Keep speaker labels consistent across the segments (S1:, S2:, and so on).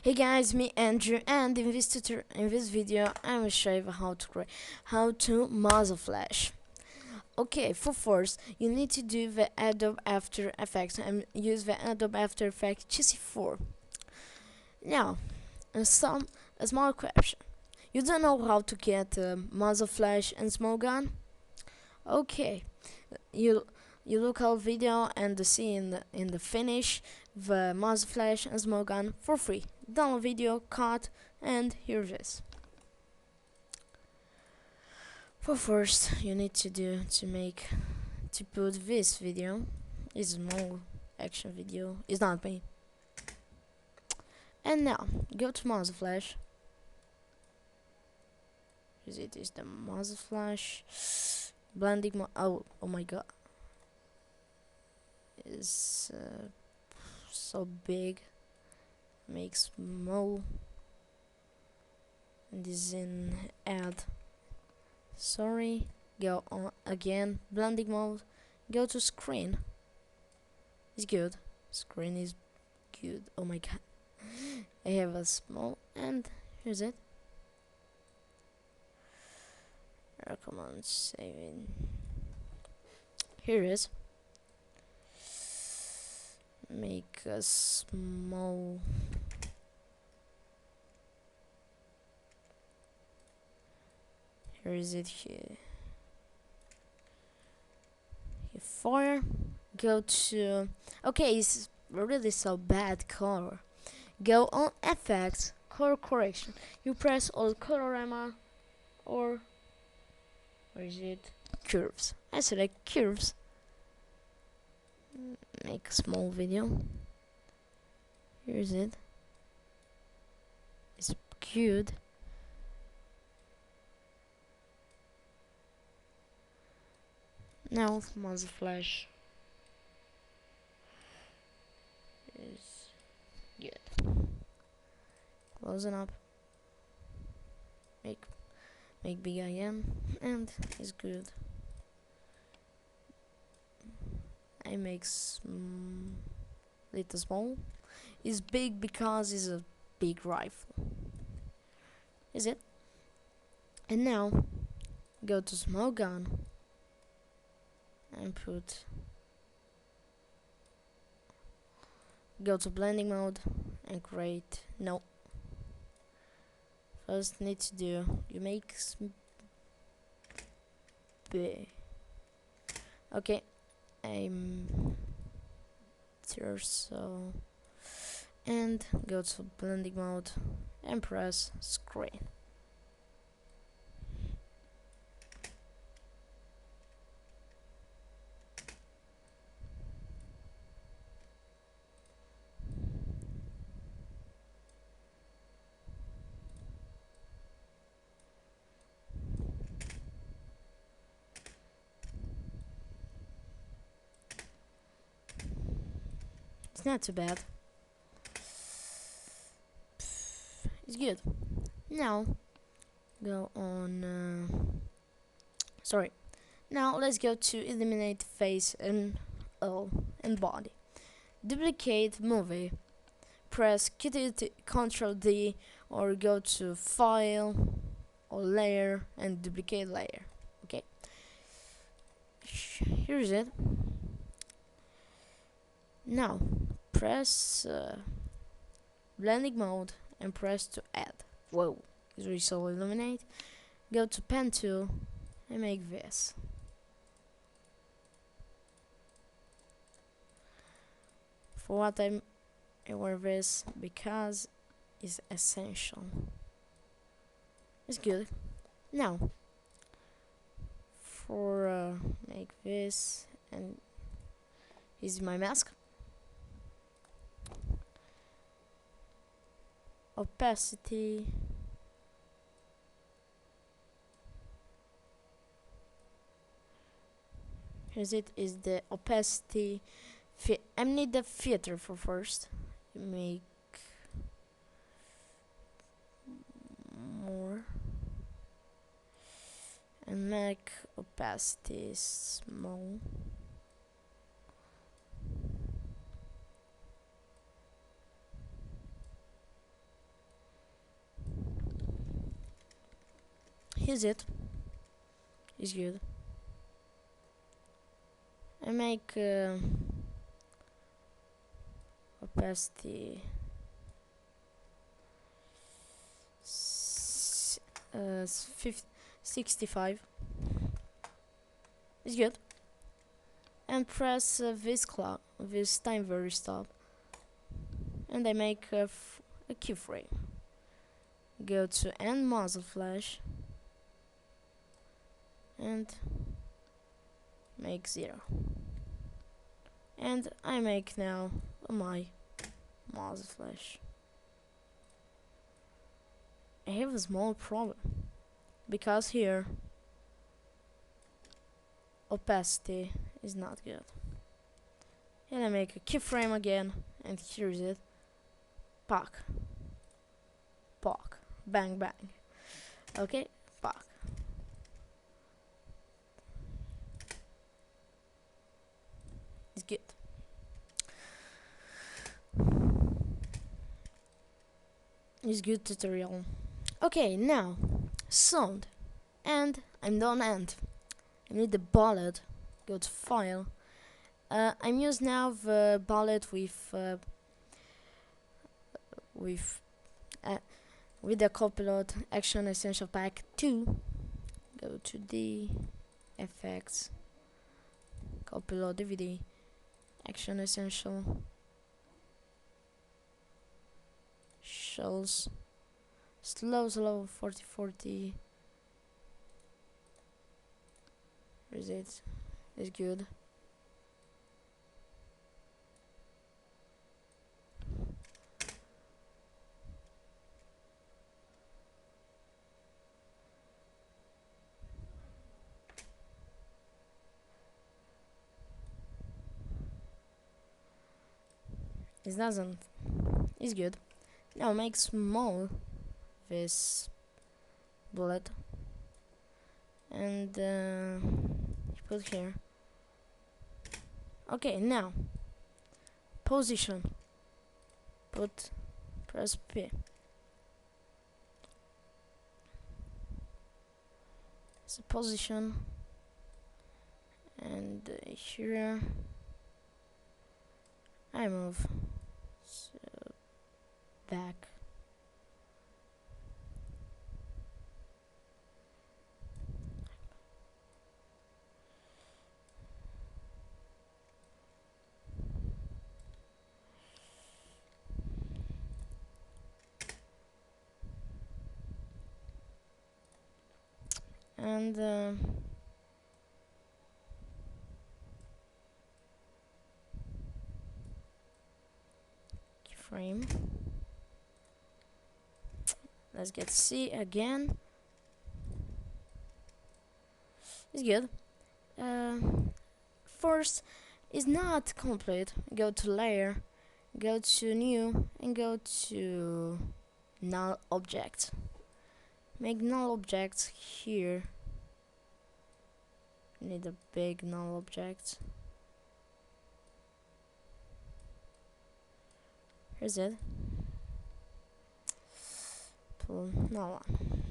S1: Hey guys, me Andrew, and in this video I will show you how to muzzle flash. Okay, for first you need to do the Adobe After Effects and use the Adobe After Effects GC4. Now, a small question: you don't know how to get muzzle flash and smoke gun? Okay, you you look our video and see in the finish the muzzle flash and smoke gun for free. Download video, cut, and here it is. For first you need to put this video. It's a small action video. It's not me. And now go to muzzle flash. It is the muzzle flash blending oh my god, it's so big. Make small, and is in add. Sorry, go on again, blending mode, go to screen. It's good, screen is good. Oh my god, I have a small, and here's it. Recommend saving. Here it is. Make a small. Here is it here. Fire. Go to. Okay, it's really so bad color. Go on effects, color correction. You press all colorama or where is it? Curves. I select curves. Make a small video. Here is it. It's good. Now muzzle flash is good. Closing up. Make big again, and it's good. I make little small. It's big because it's a big rifle. Is it? And now go to small gun and go to blending mode and create. No. First need to do, you make big. Okay, I'm there, so, and go to blending mode and press screen. It's not too bad. It's good. Now go on. Sorry. Now let's go to eliminate face and body. Duplicate movie. Press Ctrl D or go to File or Layer and duplicate layer. Okay. Here's it. Now press blending mode and press to add. Whoa, it's really so illuminate. Go to pen tool and make this. For what I wear this because it's essential. It's good. Now for make this, and is my mask. Opacity. Here's it, is the opacity. I need the filter for first. Make more and make opacity small. here's it. It's good. I make opacity 65. It's good. And press this time very stop, and I make a keyframe. Go to end muzzle flash and make 0, and I make now my muzzle flash. I have a small problem because here opacity is not good, and I make a keyframe again, and here's it. Pock, pock, bang bang. Okay, pock. It's good. It's good tutorial. Okay, now sound, and I'm done. And I need the bullet. Go to file. I'm using now the bullet with the Copilot Action Essential Pack 2. Go to the effects, Copilot DVD, Action Essential, shells, slow 40/40. Where is it? It's good. It doesn't. It's good. Now make small this bullet and put here. Okay, now position. Press P. So position, and here I move back. And keyframe. Let's get C again. It's good. First is not complete. Go to layer, go to new, and go to null object. Make null objects here. Need a big null object. Here's it. Pull null one.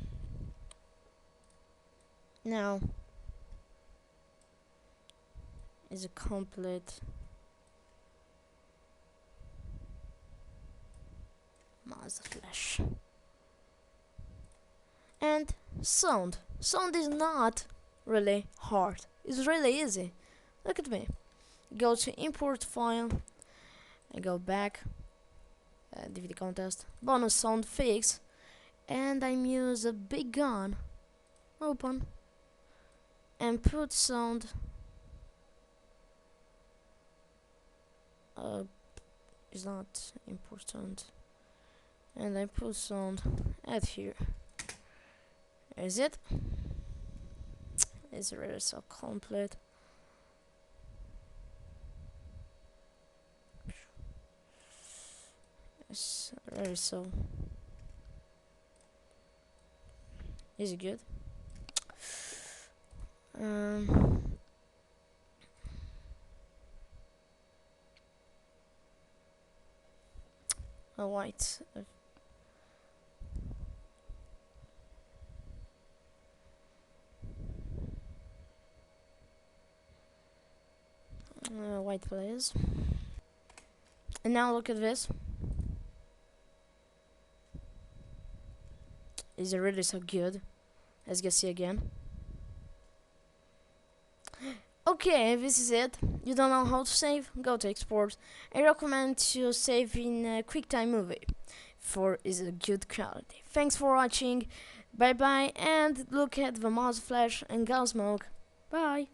S1: Now is a complete muzzle flash. And sound. Sound is not really hard. It's really easy. Look at me. Go to import file. I go back. DVD contest. Bonus sound fix. And I use a big gun. Open. And put sound. Is not important. And I put sound at here. Is it? It's really so complete. It's really so. Is it good? White. White please. And now look at this. Is it really so good? As you can see again. Okay, this is it. You don't know how to save? Go to export. I recommend to save in QuickTime Movie for is a good quality. Thanks for watching. Bye bye, and look at the muzzle flash and gun smoke. Bye.